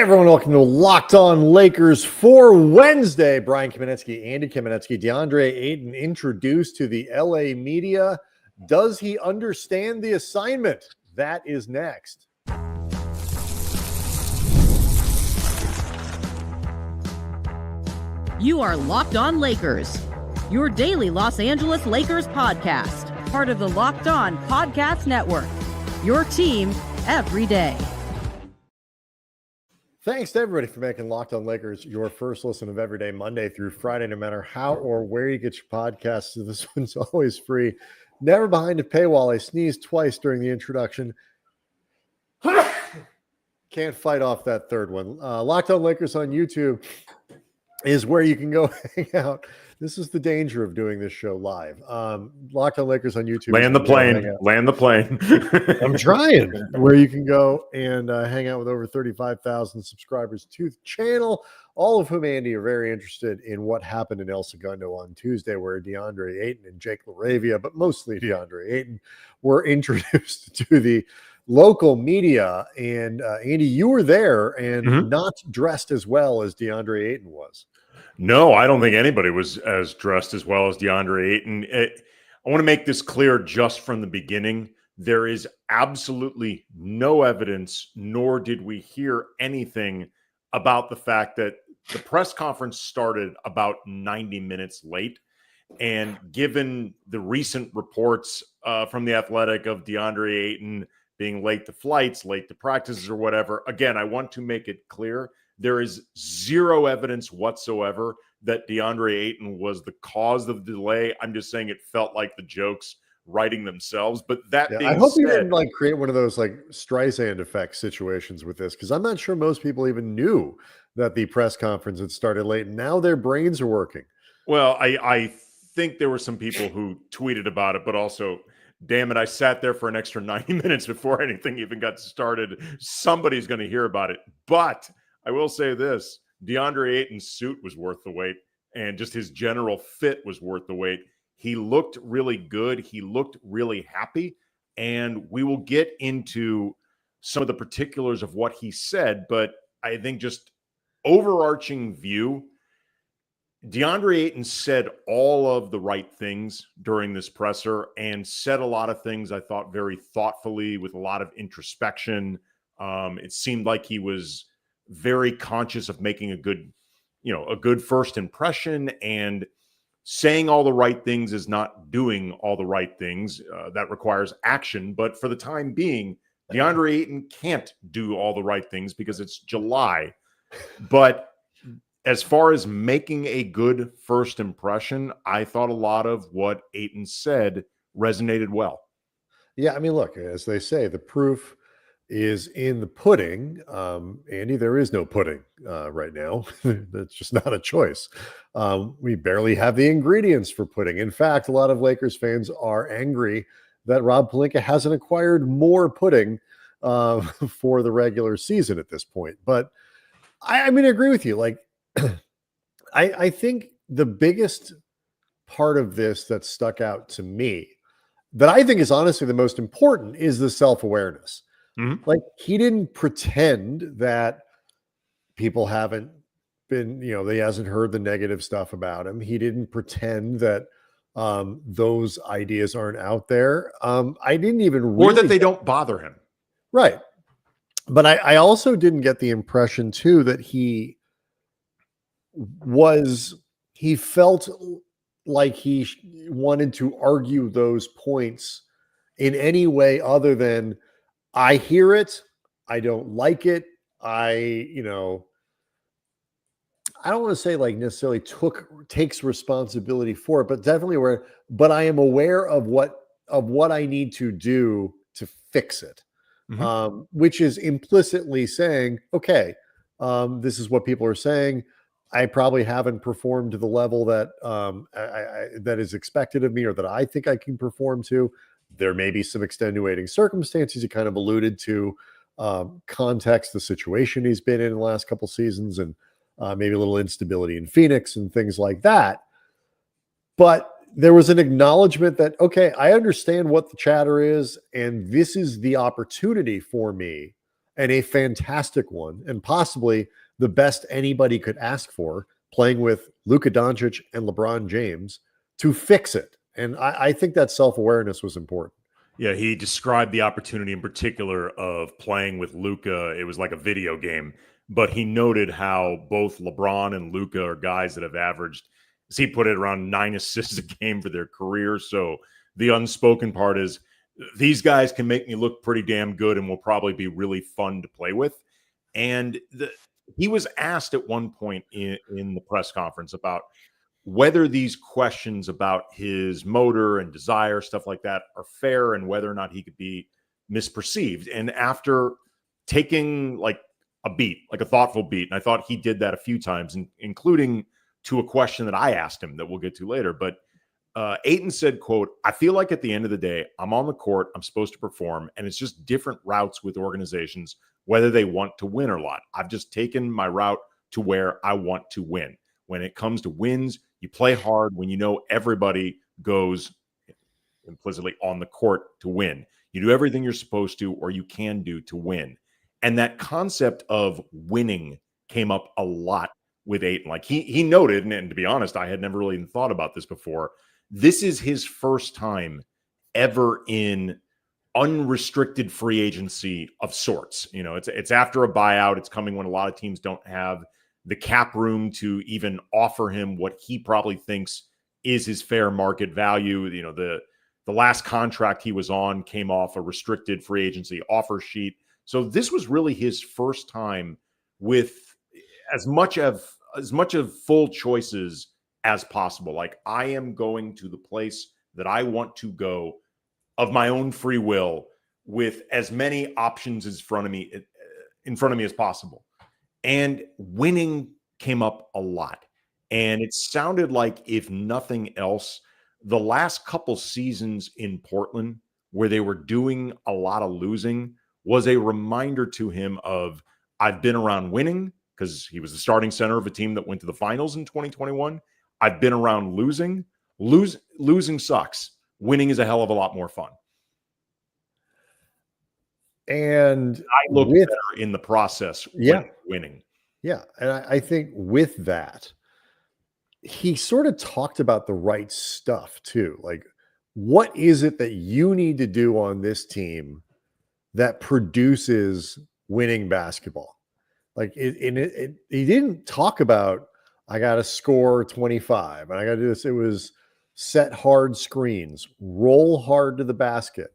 Everyone, welcome to Locked On Lakers for Wednesday. Brian Kamenetsky, Andy Kamenetsky, Deandre Ayton introduced to the LA media. Does he understand the assignment? That is next. You are Locked On Lakers, your daily Los Angeles Lakers podcast, part of the Locked On Podcast Network, your team every day. Thanks to everybody for making Locked On Lakers your first listen of every day, Monday through Friday, no matter how or where you get your podcasts. This one's always free, never behind a paywall. I sneezed twice during the introduction. Can't fight off that third one. Locked On Lakers on YouTube is where you can go hang out. This is the danger of doing this show live. Locked On Lakers on YouTube. Land the plane. I'm trying. Where you can go and hang out with over 35,000 subscribers to the channel, all of whom, Andy, are very interested in what happened in El Segundo on Tuesday, where Deandre Ayton and Jake LaRavia, but mostly Deandre Ayton, were introduced to the local media. And Andy, you were there and not dressed as well as Deandre Ayton was. No, I don't think anybody was as dressed as well as Deandre Ayton. I want to make this clear just from the beginning. There is absolutely no evidence, nor did we hear anything about the fact that the press conference started about 90 minutes late. And given the recent reports from The Athletic of Deandre Ayton being late to flights, late to practices or whatever, again, I want to make it clear. There is zero evidence whatsoever that Deandre Ayton was the cause of the delay. I'm just saying it felt like the jokes writing themselves. But that being I hope said, you didn't create one of those Streisand effect situations with this, because I'm not sure most people even knew that the press conference had started late. And now their brains are working. Well, I think there were some people who tweeted about it, but also, damn it, I sat there for an extra 90 minutes before anything even got started. Somebody's going to hear about it. But I will say this, Deandre Ayton's suit was worth the wait, and just his general fit was worth the wait. He looked really good. He looked really happy, and we will get into some of the particulars of what he said, but I think just overarching view, Deandre Ayton said all of the right things during this presser and said a lot of things I thought very thoughtfully with a lot of introspection. It seemed like he was very conscious of making a good first impression, and saying all the right things is not doing all the right things. That requires action. But for the time being, Deandre Ayton can't do all the right things because it's July. But as far as making a good first impression, I thought a lot of what Ayton said resonated well. Yeah, I mean, look, as they say, the proof is in the pudding. Andy, there is no pudding right now. That's just not a choice. We barely have the ingredients for pudding. In fact, a lot of Lakers fans are angry that Rob Pelinka hasn't acquired more pudding for the regular season at this point. But I mean, I agree with you. I think the biggest part of this that stuck out to me, that I think is honestly the most important, is the self-awareness. He didn't pretend that people haven't been, he hasn't heard the negative stuff about him. He didn't pretend that those ideas aren't out there. I didn't even or that they don't bother him. Right. But I also didn't get the impression too that he felt like he wanted to argue those points in any way other than, I hear it, I don't like it, I don't want to say necessarily takes responsibility for it, but definitely but I am aware of what I need to do to fix it. Which is implicitly saying, okay, this is what people are saying. I probably haven't performed to the level that that is expected of me, or that I think I can perform to. There may be some extenuating circumstances. He kind of alluded to context, the situation he's been in the last couple seasons, and maybe a little instability in Phoenix and things like that. But there was an acknowledgement that, okay, I understand what the chatter is, and this is the opportunity for me and a fantastic one, and possibly the best anybody could ask for, playing with Luka Dončić and LeBron James to fix it. And I think that self-awareness was important. Yeah, he described the opportunity in particular of playing with Luka. It was like a video game, but he noted how both LeBron and Luka are guys that have averaged, as he put it, around 9 assists a game for their career. So the unspoken part is these guys can make me look pretty damn good and will probably be really fun to play with. And he was asked at one point in the press conference about whether these questions about his motor and desire, stuff like that, are fair and whether or not he could be misperceived. And after taking like a beat, like a thoughtful beat, and I thought he did that a few times, including to a question that I asked him that we'll get to later. But Ayton said, quote, "I feel like at the end of the day, I'm on the court, I'm supposed to perform, and it's just different routes with organizations, whether they want to win or not. I've just taken my route to where I want to win. When it comes to wins, you play hard when you know everybody goes implicitly on the court to win. You do everything you're supposed to or you can do to win." And that concept of winning came up a lot with Ayton. Like he noted, and to be honest, I had never really even thought about this before. This is his first time ever in unrestricted free agency of sorts. You know, it's after a buyout. It's coming when a lot of teams don't have the cap room to even offer him what he probably thinks is his fair market value. You know, the last contract he was on came off a restricted free agency offer sheet. So this was really his first time with as much of full choices as possible. Like, I am going to the place that I want to go of my own free will with as many options in front of me as possible. And winning came up a lot. And it sounded like, if nothing else, the last couple seasons in Portland where they were doing a lot of losing was a reminder to him of, I've been around winning, because he was the starting center of a team that went to the finals in 2021. I've been around losing. Losing sucks. Winning is a hell of a lot more fun. And I look better in the process winning. Yeah. And I think with that, he sort of talked about the right stuff too. Like, what is it that you need to do on this team that produces winning basketball? Like, he didn't talk about, I got to score 25 and I got to do this. It was set hard screens, roll hard to the basket,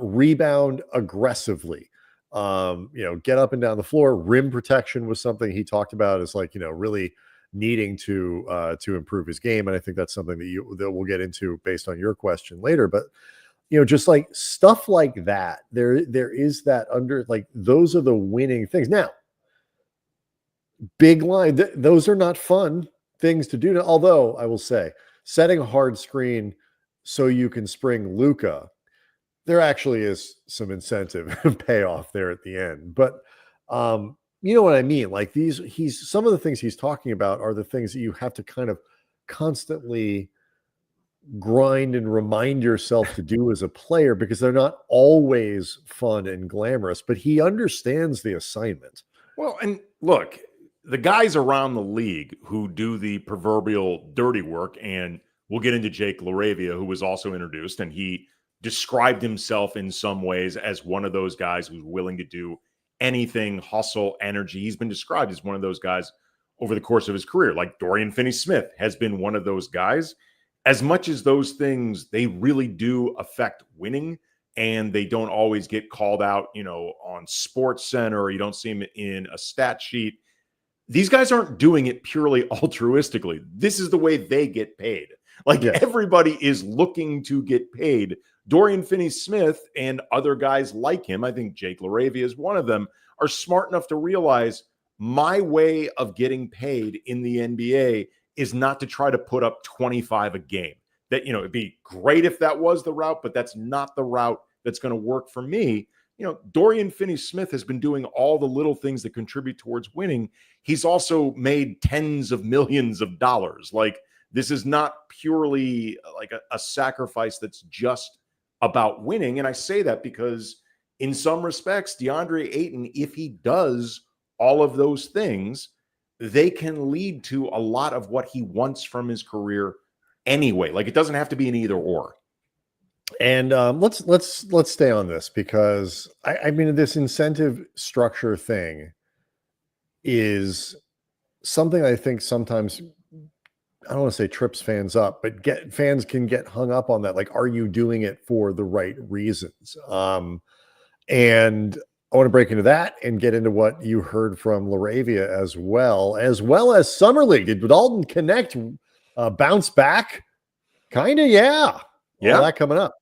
rebound aggressively, get up and down the floor. Rim protection was something he talked about as, like, really needing to improve his game. And I think that's something that we'll get into based on your question later. But, just like stuff like that, there is that under, like, those are the winning things. Now, big line, those are not fun things to do. Although I will say, setting a hard screen so you can spring Luka, there actually is some incentive and payoff there at the end. But you know what I mean? Like, some of the things he's talking about are the things that you have to kind of constantly grind and remind yourself to do as a player, because they're not always fun and glamorous, but he understands the assignment. Well, and look, the guys around the league who do the proverbial dirty work, and we'll get into Jake LaRavia, who was also introduced, and he described himself in some ways as one of those guys who's willing to do anything, hustle, energy. He's been described as one of those guys over the course of his career. Like, Dorian Finney-Smith has been one of those guys. As much as those things, they really do affect winning, and they don't always get called out, on Sports Center, or you don't see them in a stat sheet. These guys aren't doing it purely altruistically. This is the way they get paid. Like, everybody is looking to get paid. Dorian Finney-Smith and other guys like him, I think Jake LaRavia is one of them, are smart enough to realize, my way of getting paid in the NBA is not to try to put up 25 a game. That, it'd be great if that was the route, but that's not the route that's going to work for me. Dorian Finney-Smith has been doing all the little things that contribute towards winning. He's also made tens of millions of dollars. Like, this is not purely like a sacrifice that's just about winning. And I say that because in some respects, DeAndre Ayton, if he does all of those things, they can lead to a lot of what he wants from his career anyway. Like, it doesn't have to be an either or. And let's stay on this, because I mean, this incentive structure thing is something I think sometimes, I don't want to say trips fans up, but fans can get hung up on that. Like, are you doing it for the right reasons? And I want to break into that and get into what you heard from LaRavia as well as Summer League. Did Dalton Connect bounce back? Kind of, yeah. All that coming up.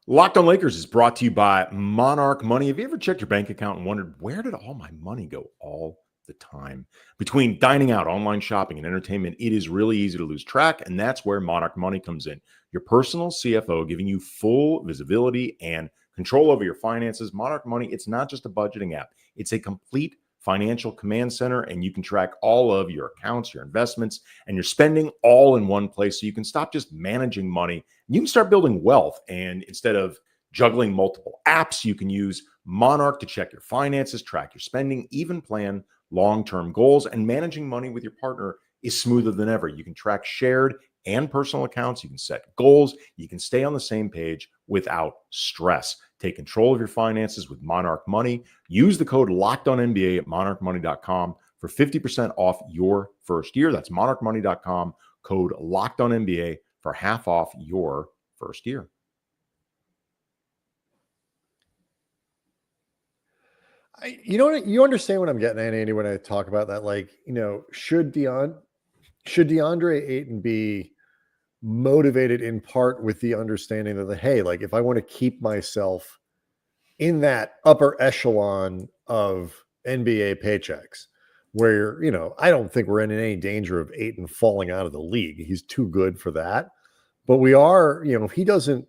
Locked on Lakers is brought to you by Monarch Money. Have you ever checked your bank account and wondered, where did all my money go all the time? Between dining out, online shopping, and entertainment, it is really easy to lose track, and that's where Monarch Money comes in. Your personal CFO, giving you full visibility and control over your finances. Monarch Money, it's not just a budgeting app. It's a complete financial command center, and you can track all of your accounts, your investments, and your spending all in one place, so you can stop just managing money. You can start building wealth, and instead of juggling multiple apps, you can use Monarch to check your finances, track your spending, even plan long-term goals. And managing money with your partner is smoother than ever. You can track shared and personal accounts. You can set goals. You can stay on the same page without stress. Take control of your finances with Monarch Money. Use the code LOCKEDONNBA at monarchmoney.com for 50% off your first year. That's monarchmoney.com, code LOCKEDONNBA for half off your first year. You understand what I'm getting at, Andy, when I talk about that. Like, should DeAndre Ayton be motivated in part with the understanding that, hey, like, if I want to keep myself in that upper echelon of NBA paychecks, where, I don't think we're in any danger of Ayton falling out of the league. He's too good for that. But we are, if he doesn't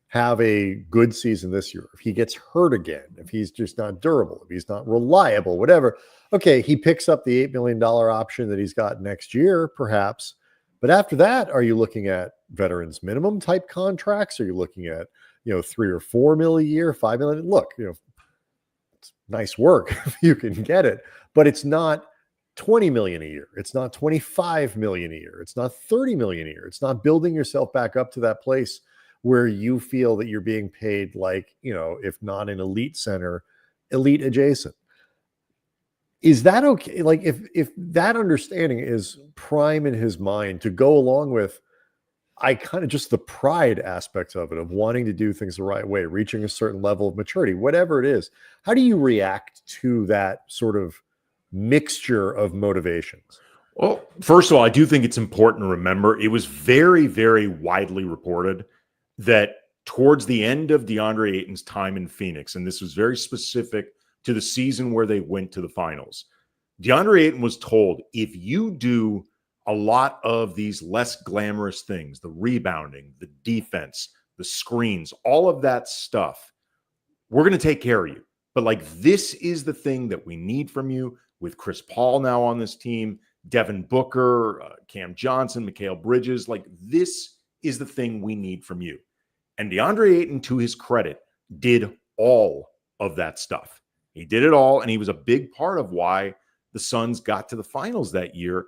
have a good season this year, if he gets hurt again, if he's just not durable, if he's not reliable, whatever, okay, he picks up the $8 million option that he's got next year, perhaps. But after that, are you looking at veterans minimum type contracts? Are you looking at, $3 or $4 million a year, $5 million? Look, it's nice work if you can get it, but it's not $20 million a year. It's not $25 million a year. It's not $30 million a year. It's not building yourself back up to that place where you feel that you're being paid like, if not an elite center, elite adjacent. Is that okay? Like, if that understanding is prime in his mind to go along with, I kind of just the pride aspect of it, of wanting to do things the right way, reaching a certain level of maturity, whatever it is, how do you react to that sort of mixture of motivations? Well, first of all, I do think it's important to remember it was very, very widely reported that towards the end of DeAndre Ayton's time in Phoenix, and this was very specific to the season where they went to the finals, DeAndre Ayton was told, if you do a lot of these less glamorous things, the rebounding, the defense, the screens, all of that stuff, we're going to take care of you. But like, this is the thing that we need from you, with Chris Paul now on this team, Devin Booker, Cam Johnson, Mikal Bridges. Like, this is the thing we need from you. And DeAndre Ayton, to his credit, did all of that stuff. He did it all, and he was a big part of why the Suns got to the finals that year.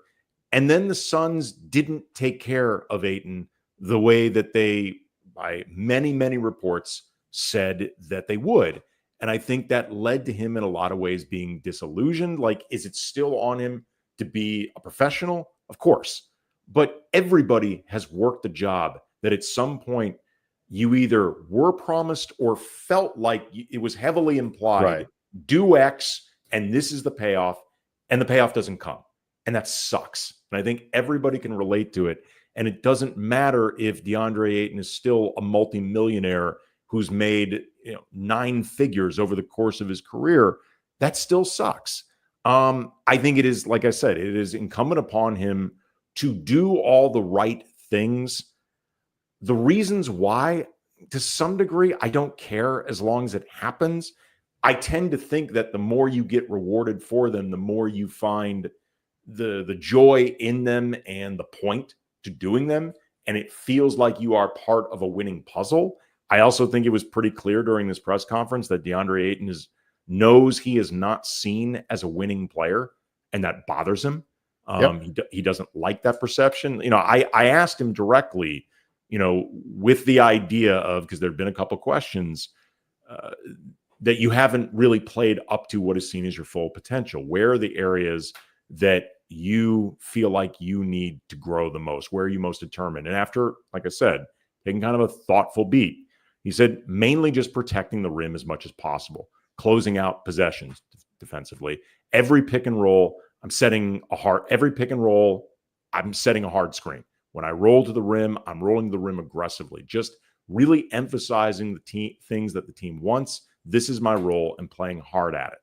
And then the Suns didn't take care of Ayton the way that they, by many, many reports, said that they would. And I think that led to him in a lot of ways being disillusioned. Like, is it still on him to be a professional? Of course. But everybody has worked the job that at some point you either were promised or felt like it was heavily implied, right, do X, and this is the payoff, and the payoff doesn't come. And that sucks. And I think everybody can relate to it. And it doesn't matter if DeAndre Ayton is still a multimillionaire who's made 9 figures over the course of his career. That still sucks. I think it is, like I said, it is incumbent upon him to do all the right things. The reasons why, to some degree, I don't care as long as it happens. I tend to think that the more you get rewarded for them, the more you find the joy in them and the point to doing them. and it feels like you are part of a winning puzzle. I also think it was pretty clear during this press conference that Deandre Ayton knows he is not seen as a winning player, and that bothers him. He doesn't like that perception. I asked him directly, with the idea of, because there have been a couple questions, that you haven't really played up to what is seen as your full potential. Where are the areas that you feel like you need to grow the most? Where are you most determined? And after, like I said, taking kind of a thoughtful beat, he said mainly just protecting the rim as much as possible, closing out possessions defensively. Every pick and roll, I'm setting a hard screen. When I roll to the rim, I'm rolling to the rim aggressively, just really emphasizing the things that the team wants. This is my role and playing hard at it.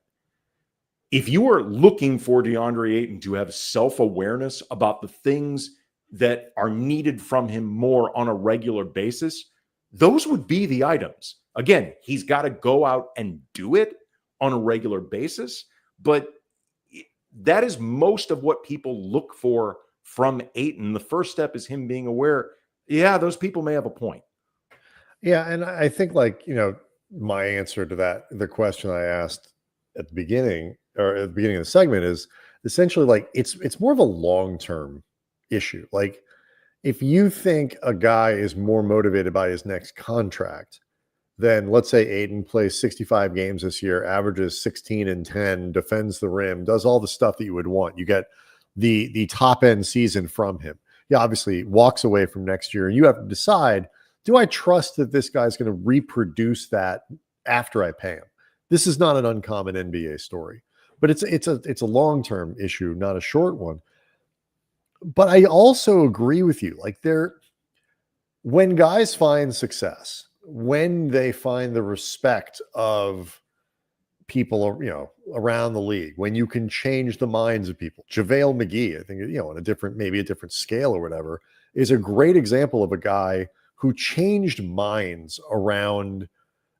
If you are looking for DeAndre Ayton to have self-awareness about the things that are needed from him more on a regular basis, those would be the items. Again, he's got to go out and do it on a regular basis, but that is most of what people look for from Ayton. The first step is him being aware, those people may have a point. Yeah, and I think my answer to that, the question I asked at the beginning of the segment, is essentially it's more of a long-term issue. Like, if you think a guy is more motivated by his next contract, then let's say Ayton plays 65 games this year, averages 16 and 10, defends the rim, does all the stuff that you would want. You get the top end season from him. He obviously walks away from next year, and you have to decide, do I trust that this guy's going to reproduce that after I pay him? This is not an uncommon NBA story, but it's a long-term issue, not a short one. But I also agree with you. When guys find success, when they find the respect of people, around the league, when you can change the minds of people, JaVale McGee, I think, on maybe a different scale or whatever, is a great example of a guy who changed minds around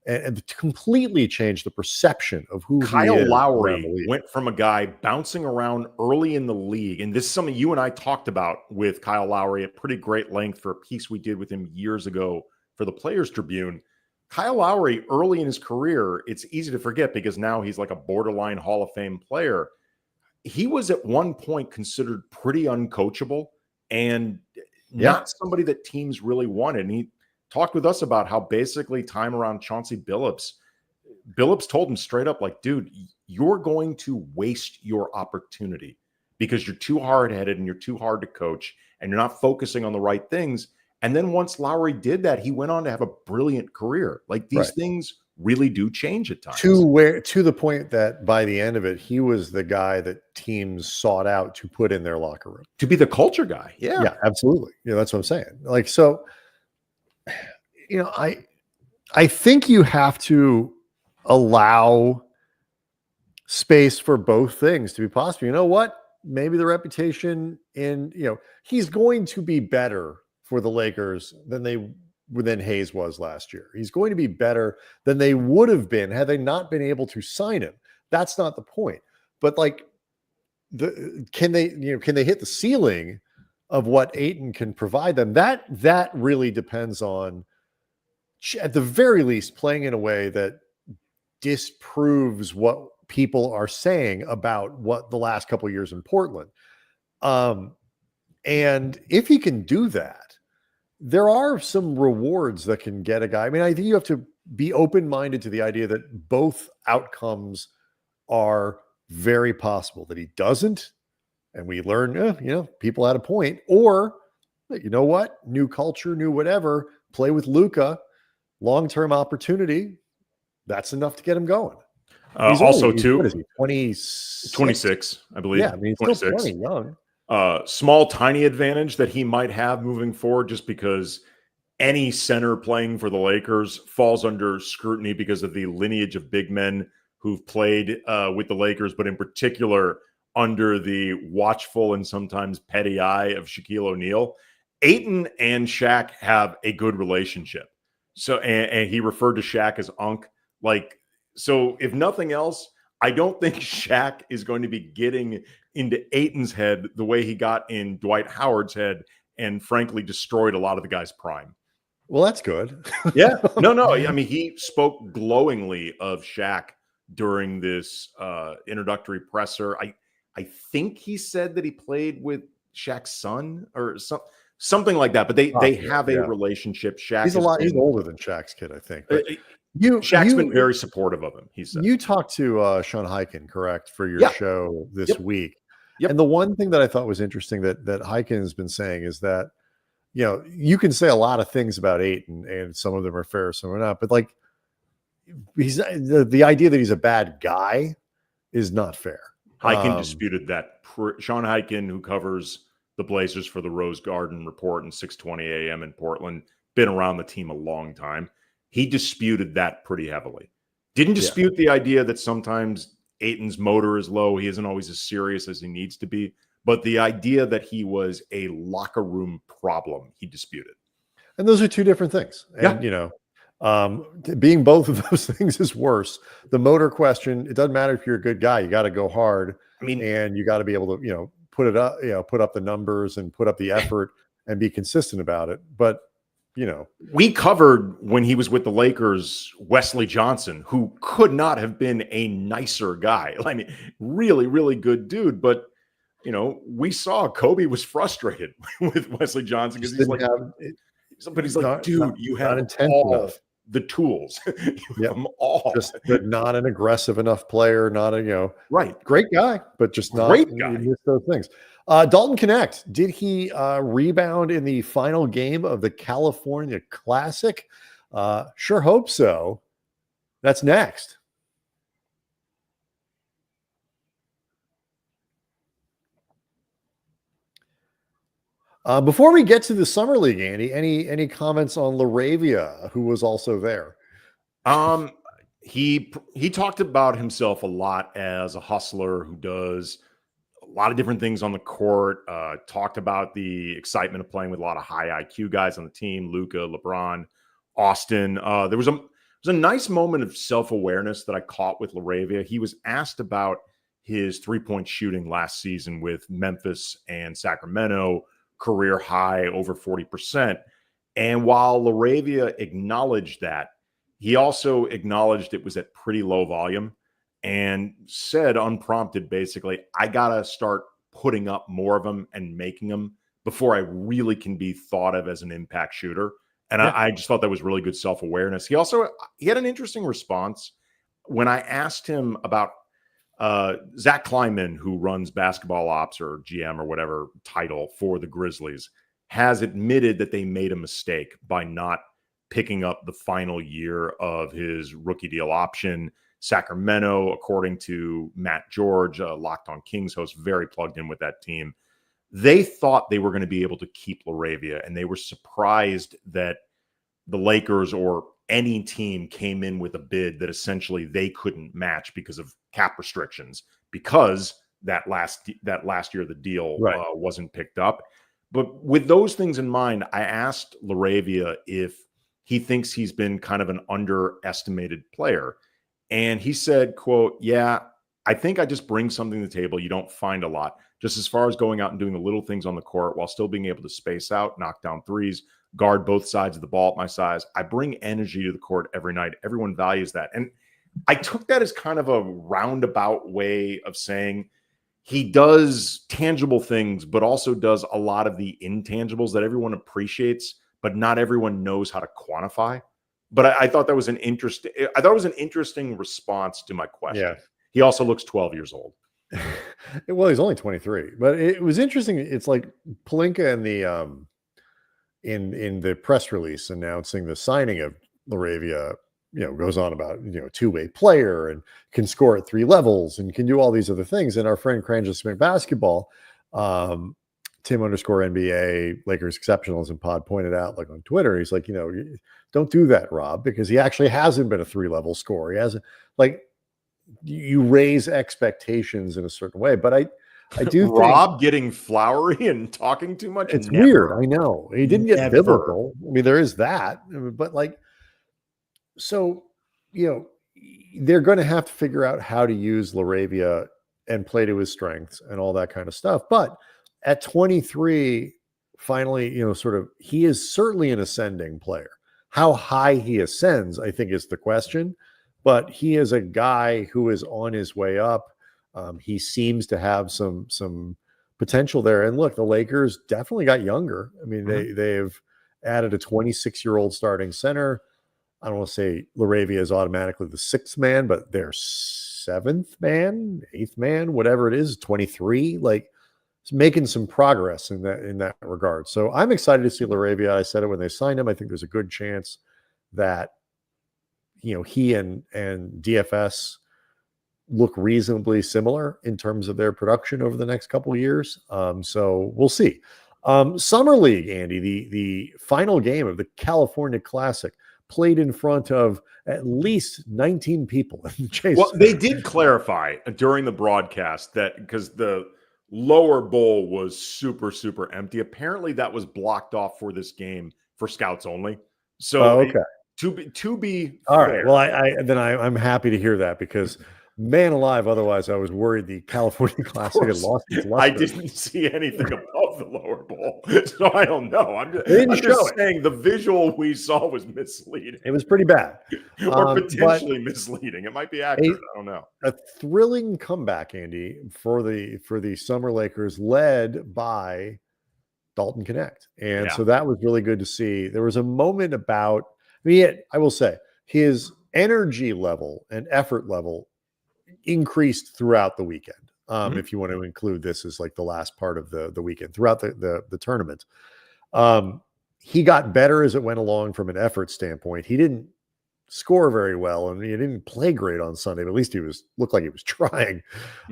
and completely changed the perception of who Kyle he is. Lowry went from a guy bouncing around early in the league, and this is something you and I talked about with Kyle Lowry at pretty great length for a piece we did with him years ago for the Players Tribune. Kyle Lowry, early in his career, it's easy to forget because now he's like a borderline Hall of Fame player. He was at one point considered pretty uncoachable and not somebody that teams really wanted. And he talked with us about how basically time around Chauncey Billups told him straight up, dude, you're going to waste your opportunity because you're too hard-headed and you're too hard to coach and you're not focusing on the right things. And then once Lowry did that, he went on to have a brilliant career. These things really do change at times. To the point that by the end of it, he was the guy that teams sought out to put in their locker room. To be the culture guy. Yeah. Yeah, absolutely. That's what I'm saying. So, I think you have to allow space for both things to be possible. You know what? Maybe the reputation he's going to be better for the Lakers than Hayes was last year. He's going to be better than they would have been had they not been able to sign him. That's not the point. But can they hit the ceiling of what Ayton can provide them? That really depends on, at the very least, playing in a way that disproves what people are saying about what the last couple of years in Portland. And if he can do that, there are some rewards that can get a guy. I mean, I think you have to be open-minded to the idea that both outcomes are very possible, that he doesn't, and we learn, people had a point, or you know what? New culture, new whatever, play with Luka, long-term opportunity. That's enough to get him going. What is he, 26, I believe. Yeah, I mean, he's still plenty young. Small, tiny advantage that he might have moving forward, just because any center playing for the Lakers falls under scrutiny because of the lineage of big men who've played with the Lakers, but in particular under the watchful and sometimes petty eye of Shaquille O'Neal. Ayton and Shaq have a good relationship. So, and he referred to Shaq as Unc. So if nothing else, I don't think Shaq is going to be getting into Ayton's head the way he got in Dwight Howard's head and frankly destroyed a lot of the guy's prime. Well, that's good. Yeah. No. I mean, he spoke glowingly of Shaq during this introductory presser. I think he said that he played with Shaq's son or something like that. But they have a relationship. Shaq he's older than Shaq's kid, I think. But Shaq's been very supportive of him. He said. You talked to Sean Highkin, correct, for your show this week. Yep. And the one thing that I thought was interesting that Highkin has been saying is that, you know, you can say a lot of things about Ayton, and some of them are fair, some are not. But like, he's the idea that he's a bad guy is not fair. Highkin disputed that. Sean Highkin, who covers the Blazers for the Rose Garden Report and 6:20 a.m. in Portland, been around the team a long time. He disputed that pretty heavily. Didn't dispute the idea that sometimes Ayton's motor is low. He isn't always as serious as he needs to be. But the idea that he was a locker room problem, he disputed. And those are two different things. And, you know, being both of those things is worse. The motor question, it doesn't matter if you're a good guy. You got to go hard. I mean, and you got to be able to, you know, put up the numbers and put up the effort and be consistent about it. But, you know, we covered when he was with the Lakers, Wesley Johnson, who could not have been a nicer guy. I mean, really, really good dude. But, you know, we saw Kobe was frustrated with Wesley Johnson because he's like, dude, you have all the tools. You have them all. Just not an aggressive enough player, not a, you know, great guy, but just not great guy. You miss those things. Dalton Connect, did he rebound in the final game of the California Classic? Sure hope so. That's next. Before we get to the summer league, Andy, any comments on LaRavia, who was also there? He talked about himself a lot as a hustler who does a lot of different things on the court. Talked about the excitement of playing with a lot of high IQ guys on the team: Luka, LeBron, Austin. There was a nice moment of self-awareness that I caught with LaRavia. He was asked about his three-point shooting last season with Memphis and Sacramento. Career high over 40%. And while LaRavia acknowledged that, he also acknowledged it was at pretty low volume and said unprompted, basically, I got to start putting up more of them and making them before I really can be thought of as an impact shooter. And I just thought that was really good self-awareness. He had an interesting response when I asked him about Zach Kleiman, who runs basketball ops or GM or whatever title for the Grizzlies, has admitted that they made a mistake by not picking up the final year of his rookie deal option. Sacramento, according to Matt George, Locked on Kings host, very plugged in with that team. They thought they were going to be able to keep LaRavia, and they were surprised that the Lakers or any team came in with a bid that essentially they couldn't match because of cap restrictions, because that last year the deal wasn't picked up. But with those things in mind, I asked LaRavia if he thinks he's been kind of an underestimated player. And he said, quote, yeah, I think I just bring something to the table you don't find a lot. Just as far as going out and doing the little things on the court while still being able to space out, knock down threes, guard both sides of the ball at my size. I bring energy to the court every night. Everyone values that. And I took that as kind of a roundabout way of saying he does tangible things, but also does a lot of the intangibles that everyone appreciates, but not everyone knows how to quantify. But I thought that was an interesting response to my question. Yeah. He also looks 12 years old. Well, he's only 23, but it was interesting. It's like Pelinka and the in the press release announcing the signing of LaRavia, you know, goes on about, you know, two-way player and can score at three levels and can do all these other things. And our friend Crange Smith Basketball, Tim_NBA Lakers Exceptionalism Pod pointed out, like on Twitter, he's like, you know, don't do that, Rob, because he actually hasn't been a three-level scorer. He hasn't, like, you raise expectations in a certain way. But I do Rob think getting flowery and talking too much. It's weird. I know he didn't get biblical. I mean, there is that, but like, so, you know, they're going to have to figure out how to use LaRavia and play to his strengths and all that kind of stuff. But at 23, finally, he is certainly an ascending player. How high he ascends, I think, is the question. But he is a guy who is on his way up. He seems to have some potential there. And look, the Lakers definitely got younger. I mean, they've added a 26-year-old starting center. I don't want to say LaRavia is automatically the sixth man, but their seventh man, eighth man, whatever it is, 23. Like, it's making some progress in that regard. So I'm excited to see LaRavia. I said it when they signed him. I think there's a good chance that he and DFS look reasonably similar in terms of their production over the next couple of years. So we'll see. Summer League, Andy, the final game of the California Classic, played in front of at least 19 people in the Chase. Well, they did clarify during the broadcast that because the lower bowl was super, super empty. Apparently that was blocked off for this game for scouts only. So okay. To be all fair. Right. Well, I'm happy to hear that because man alive, otherwise I was worried the California Classic had lost its luster. I didn't see anything above the lower bowl, so I don't know. I'm just saying the visual we saw was misleading. It was pretty bad. Or potentially misleading. It might be accurate. I don't know. A thrilling comeback, Andy, for the Summer Lakers, led by Dalton Connect. And so that was really good to see. There was a moment about, I will say, his energy level and effort level increased throughout the weekend. If you want to include this as like the last part of the weekend, throughout the tournament. He got better as it went along from an effort standpoint. He didn't score very well and he didn't play great on Sunday, but at least looked like he was trying.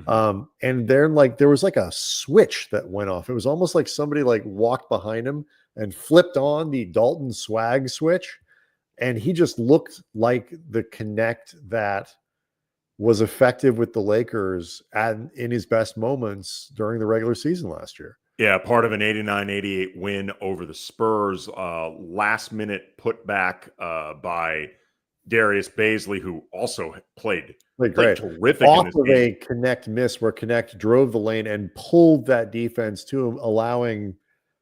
And then there was like a switch that went off. It was almost like somebody walked behind him and flipped on the Dalton swag switch. And he just looked like the Connect that was effective with the Lakers in his best moments during the regular season last year. Yeah, part of an 89-88 win over the Spurs. Last minute putback by Darius Baisley, who also played great. Terrific. Off of a Connect miss where Connect drove the lane and pulled that defense to him, allowing,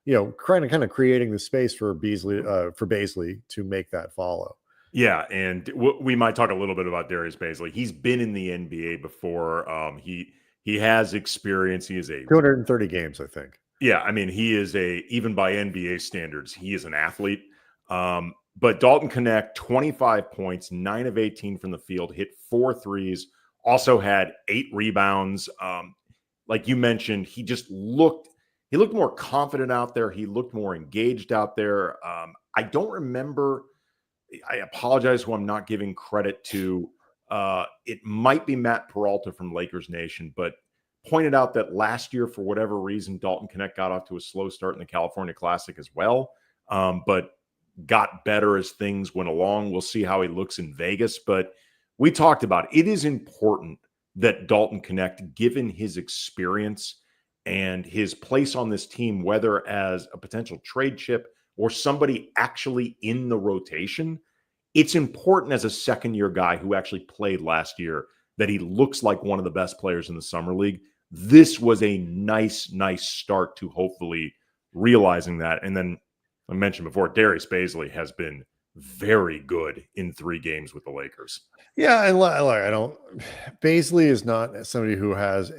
kind of creating the space for Baisley to make that follow. Yeah, and we might talk a little bit about Darius Baisley. He's been in the NBA before. He has experience. He is 230 games, I think. Yeah, I mean, he is even by NBA standards, he is an athlete. But Dalton Connect, 25 points, 9 of 18 from the field, hit 4 threes, also had 8 rebounds. Like you mentioned, he looked more confident out there. He looked more engaged out there. I don't remember. I apologize who I'm not giving credit to. It might be Matt Peralta from Lakers Nation, but pointed out that last year, for whatever reason, Dalton Connect got off to a slow start in the California Classic as well, but got better as things went along. We'll see how he looks in Vegas, but we talked about it. It is important that Dalton Connect, given his experience and his place on this team, whether as a potential trade chip or somebody actually in the rotation, it's important as a second-year guy who actually played last year that he looks like one of the best players in the Summer League. This was a nice start to hopefully realizing that. And then I mentioned before, Darius Baisley has been very good in 3 games with the Lakers. Yeah, and Baisley is not somebody who has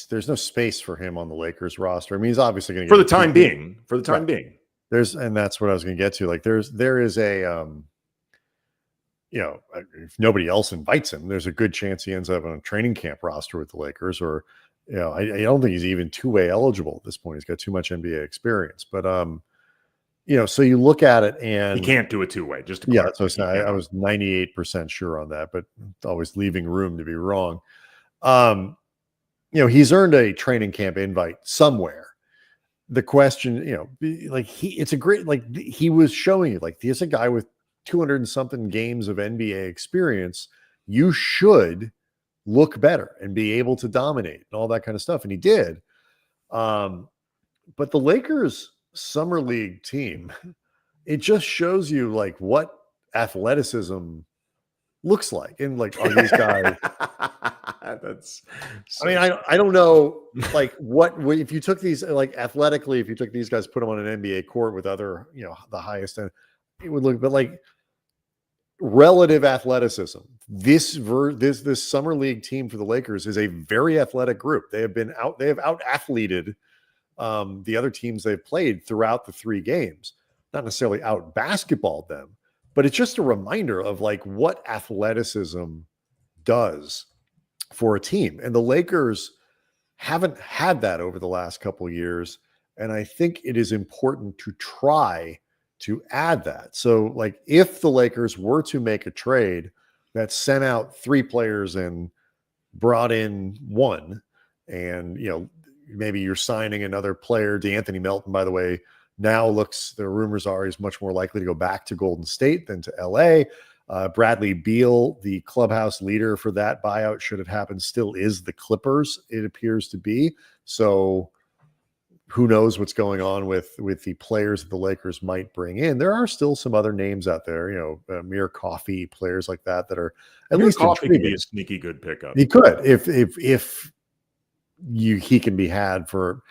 there's no space for him on the Lakers roster. I mean, he's obviously going to for the time being. And that's what I was going to get to. There is a, if nobody else invites him, there's a good chance he ends up on a training camp roster with the Lakers, or, I don't think he's even two-way eligible at this point. He's got too much NBA experience, but, so you look at it and he can't do it two-way. Just to that's what I was 98% sure on that, but always leaving room to be wrong. He's earned a training camp invite somewhere. The question, it's a great, he was showing you, he's a guy with 200 and something games of NBA experience. You should look better and be able to dominate and all that kind of stuff. And he did. But the Lakers Summer League team, it just shows you what athleticism looks like. And are these guys, That's. I mean, I don't know, like if you took these, like athletically, if you took these guys, put them on an NBA court with other, the highest end, it would look, but like relative athleticism, this summer league team for the Lakers is a very athletic group. They have out athleted the other teams they've played throughout the 3 games, not necessarily out basketballed them, but it's just a reminder of like what athleticism does for a team. And the Lakers haven't had that over the last couple of years. And I think it is important to try to add that. So like if the Lakers were to make a trade that sent out 3 players and brought in 1, and maybe you're signing another player, DeAnthony Melton, by the way, now the rumors are he's much more likely to go back to Golden State than to LA. Bradley Beal, the clubhouse leader for that buyout, should have happened, still is the Clippers, it appears to be. So who knows what's going on with the players that the Lakers might bring in. There are still some other names out there, Amir Coffey, players like that are at least Coffey could be a sneaky good pickup. He could, if he can be had for,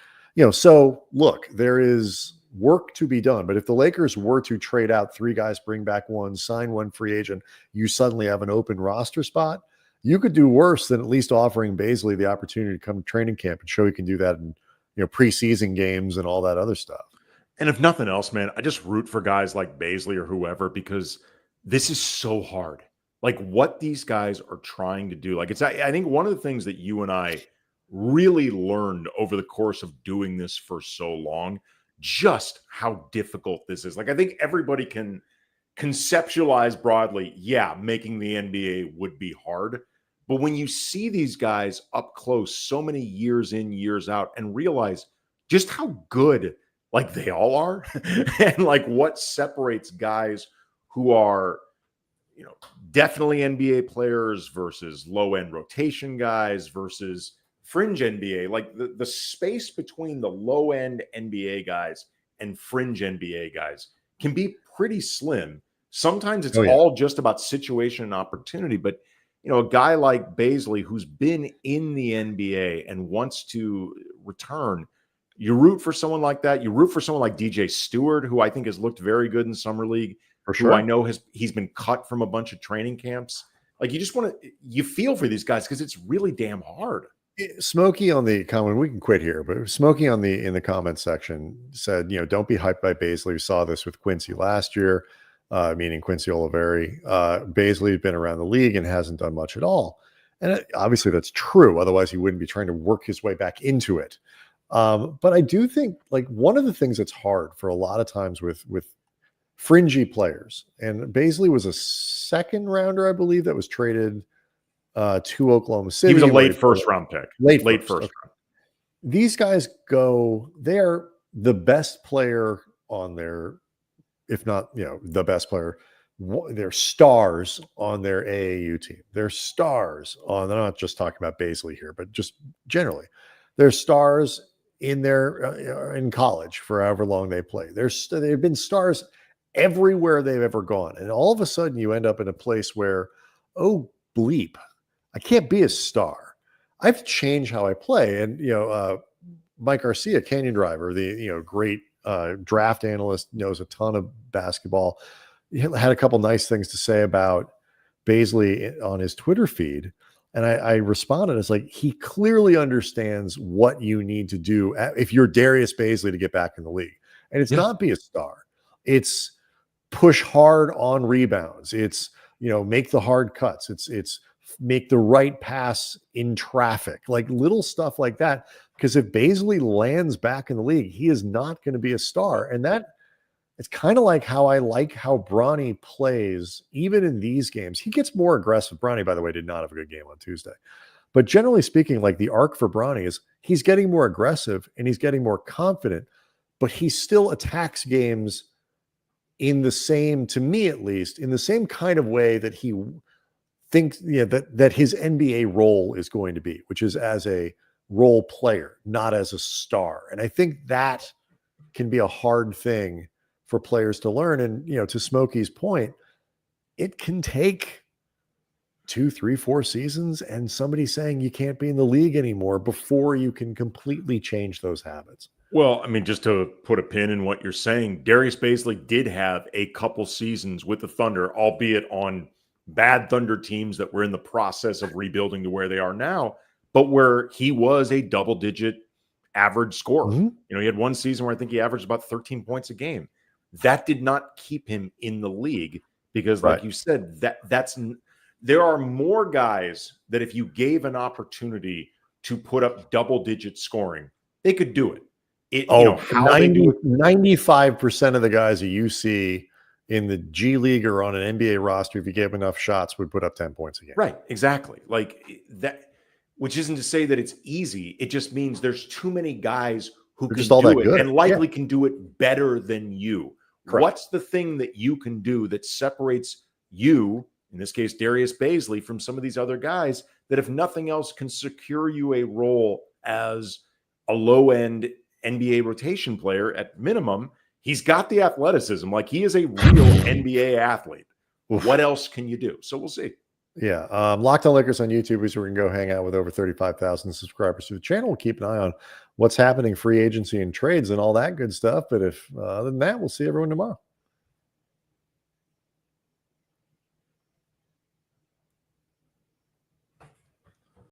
so look, there is work to be done. But if the Lakers were to trade out 3 guys, bring back 1, sign 1 free agent, you suddenly have an open roster spot. You could do worse than at least offering Bazley the opportunity to come to training camp and show he can do that in preseason games and all that other stuff. And if nothing else, man, I just root for guys like Bazley or whoever, because this is so hard. Like what these guys are trying to do. Like I think one of the things that you and I really learned over the course of doing this for so long, just how difficult this is. Like I think everybody can conceptualize broadly, making the NBA would be hard. But when you see these guys up close so many years in, years out, and realize just how good like they all are and like what separates guys who are, definitely NBA players versus low-end rotation guys versus fringe NBA, like the space between the low-end NBA guys and fringe NBA guys can be pretty slim. Sometimes it's all just about situation and opportunity, but a guy like Bazley, who's been in the NBA and wants to return, you root for someone like that. You root for someone like DJ Stewart, who I think has looked very good in summer league, for sure. Who I know he's been cut from a bunch of training camps. Like you just you feel for these guys because it's really damn hard. Smokey on the comment, we can quit here, but Smokey in the comment section said, don't be hyped by Bazley. We saw this with Quincy last year. Meaning Quincy Oliveri. Bazley had been around the league and hasn't done much at all. And obviously that's true. Otherwise he wouldn't be trying to work his way back into it. But I do think like one of the things that's hard for a lot of times with fringy players, and Bazley was a 2nd rounder, I believe, that was traded to Oklahoma City. He was a late first round pick. Late first round. These guys they are the best player on their, if not, the best player, they're stars on their AAU team. They're stars on, they're not just talking about Bazley here, but just generally, they're stars in in college for however long they play. They've been stars everywhere they've ever gone. And all of a sudden you end up in a place where, oh, bleep, I can't be a star. I have to change how I play. And, Mike Garcia, Canyon Driver, the, great draft analyst, knows a ton of basketball. He had a couple nice things to say about Bazley on his Twitter feed. And I responded, it's like, he clearly understands what you need to do if you're Darius Bazley to get back in the league. And it's not be a star. It's push hard on rebounds. It's, make the hard cuts. It's make the right pass in traffic, like little stuff like that. Because if Bazley lands back in the league, he is not going to be a star. And that it's kind of like how Bronny plays, even in these games. He gets more aggressive. Bronny, by the way, did not have a good game on Tuesday. But generally speaking, like the arc for Bronny is he's getting more aggressive and he's getting more confident, but he still attacks games in the same, to me at least, in the same kind of way that he thinks that his NBA role is going to be, which is as a role player, not as a star. And I think that can be a hard thing for players to learn. And, to Smokey's point, it can take 2, 3, 4 seasons, and somebody saying you can't be in the league anymore before you can completely change those habits. Well, I mean, just to put a pin in what you're saying, Darius Bazley did have a couple seasons with the Thunder, albeit on bad Thunder teams that were in the process of rebuilding to where they are now, but where he was a double-digit average scorer. Mm-hmm. You know, he had one season where I think he averaged about 13 points a game. That did not keep him in the league because, like you said, there are more guys that if you gave an opportunity to put up double-digit scoring, they could do it. You know, how 90, they do it. 95% of the guys that you see in the G League or on an NBA roster, if you gave enough shots, would put up 10 points a game. Right, exactly. Like that, which isn't to say that it's easy. It just means there's too many guys who can do it and likely can do it better than you. Correct. What's the thing that you can do that separates you, in this case, Darius Bazley, from some of these other guys that, if nothing else, can secure you a role as a low-end NBA rotation player at minimum? He's got the athleticism. Like, he is a real NBA athlete. What else can you do? So we'll see. Yeah. Locked On Lakers on YouTube is where we can go hang out with over 35,000 subscribers to the channel. We'll keep an eye on what's happening, free agency and trades and all that good stuff. But other than that, we'll see everyone tomorrow.